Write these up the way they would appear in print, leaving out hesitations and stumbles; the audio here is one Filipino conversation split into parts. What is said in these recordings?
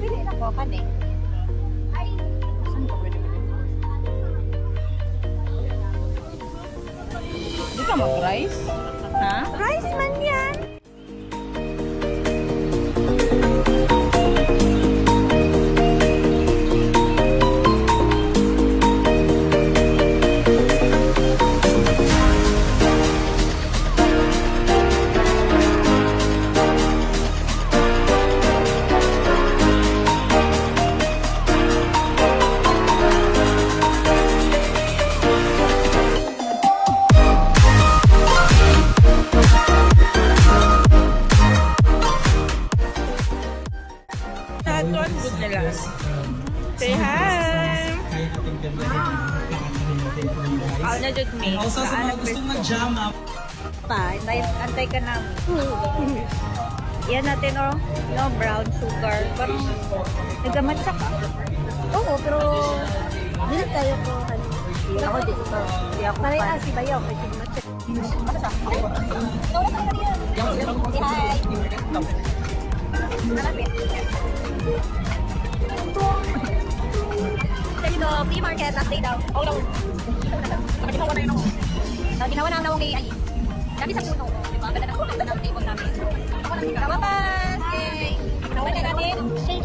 Pili na ko, kani. Saan ka pwede? Di ka mag-rice? Ha? Rice man yan! Good nila. Say hi! Ako na dyan me. Also sa mga gustong mag-jam up. Antay ka namin. Yan natin no brown sugar. Parang nagamatsa ka. Oo, pero dili tayo ko ako dito. Di ako paray si bayaw kay matcha. Dito, flea market, last day daw. Oh, no. Nakaginawa na yun ako. Ginawa na ako kay Ayi. Kami sa puno. Diba? Ganda na kulay ng table namin. Ako na siya. Wapas! Yay! Ginawa na namin. Uy,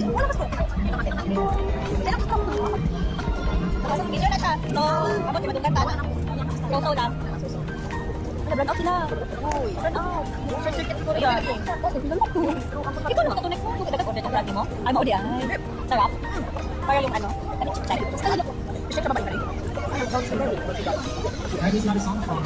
wala ba ito? Kaya gusto mo. Kapasok video na siya. So, ako di madunggan tala. So lang. Brand out sila. Uy, brand out. Certificate siguro yan. Ikaw naman katunik mo. Nagkag-order ng brand mo? Ay, maudi ay. Sarap. Para yung ano? Check. Check ka ba ba rin? That is not a song from.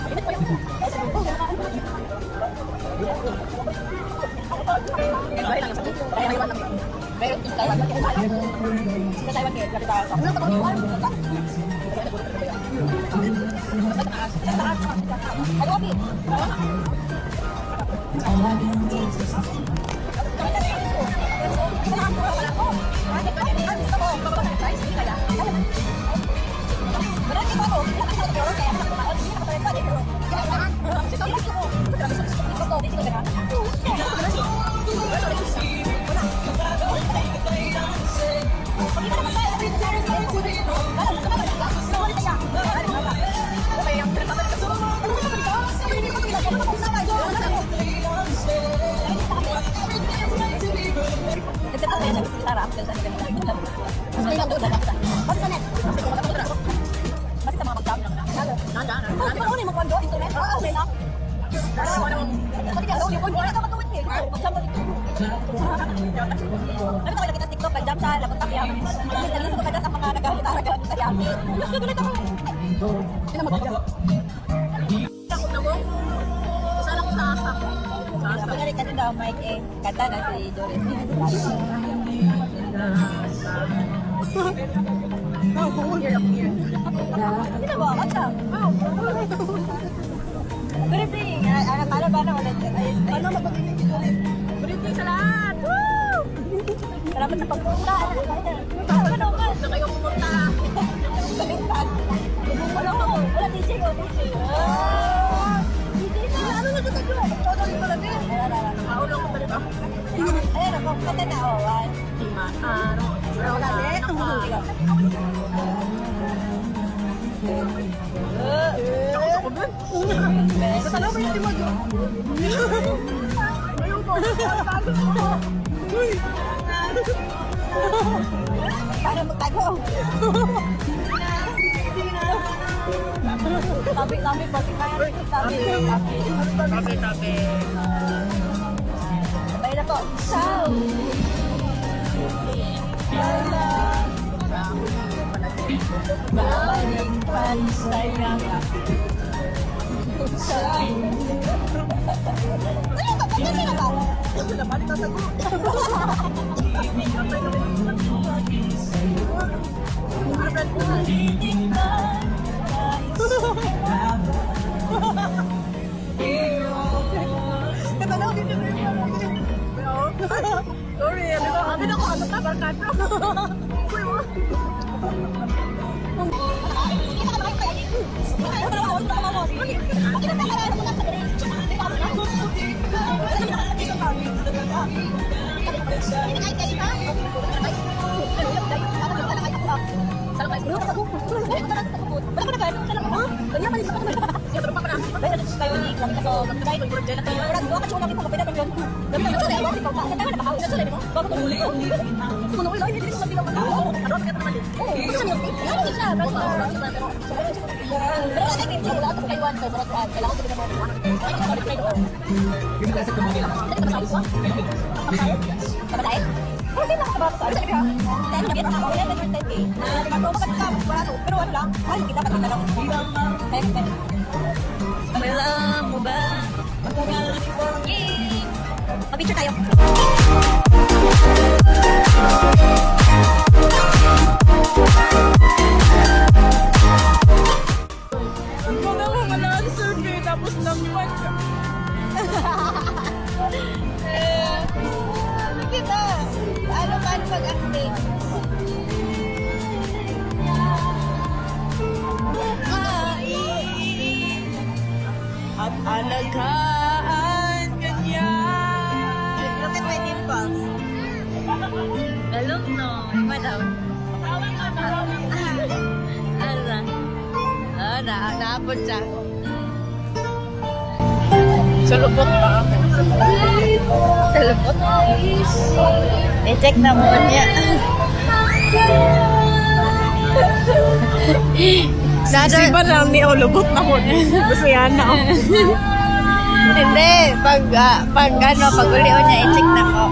Mike eh, kata na si Doris. Hindi na ba? Kata? Briefing! Para ba na ulit? Ano mapagiging ulit? Briefing sa lahat! Woo! Salamat sa pagpunta! Ano ka? Sa kayo pumunta! Baliktad! Wala ko! Wala DJ ko! DJ na! Ano na dito ko? Total ko lang din! Maulong ko ba diba? Ayan ako, kata na awan. Wala din? Katalaw ba yung timag? Ayaw mo! Para magtago! Tabi-tabi ba? Tabi-tabi. Sabay na po. Ciao! Balik pansaya ka. Ano ba? Pagkasi na ba? Balik na sa ko. Katanaw din yung sorry, amin ako, ano ka, barkado? Uy, mo. Alam mo ba? Yay! Pag-picture tayo. Tapos naman ka. Kita. Ano pag-acting? At alagaan kanya. Look at my dimples. Alam no. Iba daw. Ala. Naabot siya. Salubot pa ako. Talabot. I-check na mo niya. Si ba lang ni lubot na ko. Gusto yan na ako. Hindi. Pag ulion niya, i-check na ko.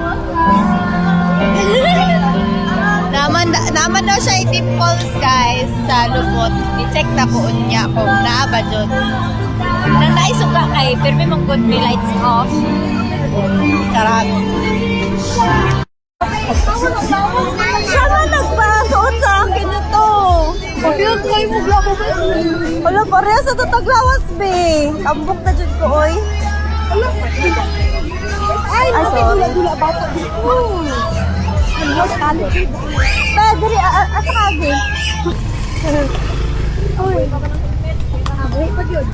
Naman daw siya i-dimples, guys, sa lubot. I-check na ko niya kung naaba dyan. Nang naisuga kay, pero may mga good may lights off. Charot. Siya nga nagpasuot sa akin ito. Pag-yun kayo mo blako ba? Wala, pareha sa tataglawas, be. Ambok na dyan ko, oy. Ay, dula-dula bata. Pedri, asa ka, be? Uy. Uy, pag yun.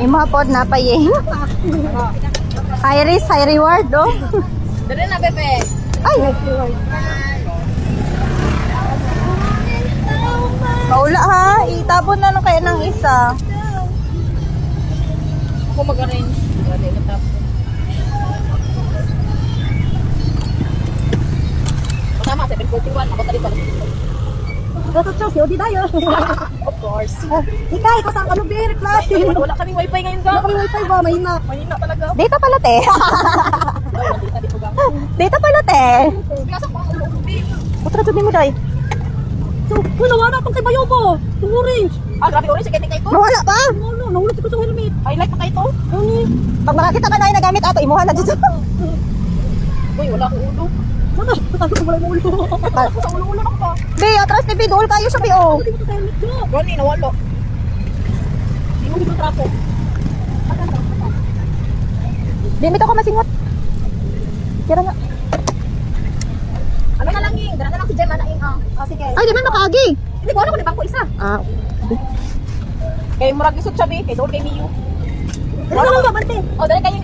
Yung mga pod na pa yeh. High risk, high reward, oh. Dali na, bebe. Ay, Paula ha, itabon na lang kaya ng isa. Ako mag-arrange. Dali, matapos. Tama, 7:41. Ako talit pala. Nasa Chelsea, o di tayo. Of course. Ikay, kasang ka lubir, class. Wala kaming wifi ngayon Wala daw. kami wifi ba? Mahina. Mahina talaga. Data pala, te. Data pala, te. Kaso ko ako Putra, dyan mo, day. So, nawala pang kay Bayo po. Yung orange. Ah, grabe orange. Sige, tingkay ko. Nawala pa? Ano, nahulog ko sa helmet. Highlight pa kayo to. Pag makakita ka na yung nagamit ato, imuha na dito. Uy, wala akong ulo. Ano? Ano ko wala ulo? Ako sa ulo-ulo lang pa. Be, atras ni Bidol kayo siya, Be, oh. Gani, nawalo. Hindi mo dito trapo. Limit ako masingot. Kira nga. Ano na lang yung, gana na lang si Jem, anaing ang. Ah, sige. Ay, di man makaagi. Hindi ko alam kung di ba ko isa. Ah. Kay Murag Isot siya, kay Dol, kay Miyu. Ano lang ba, Mante? O, dali kayong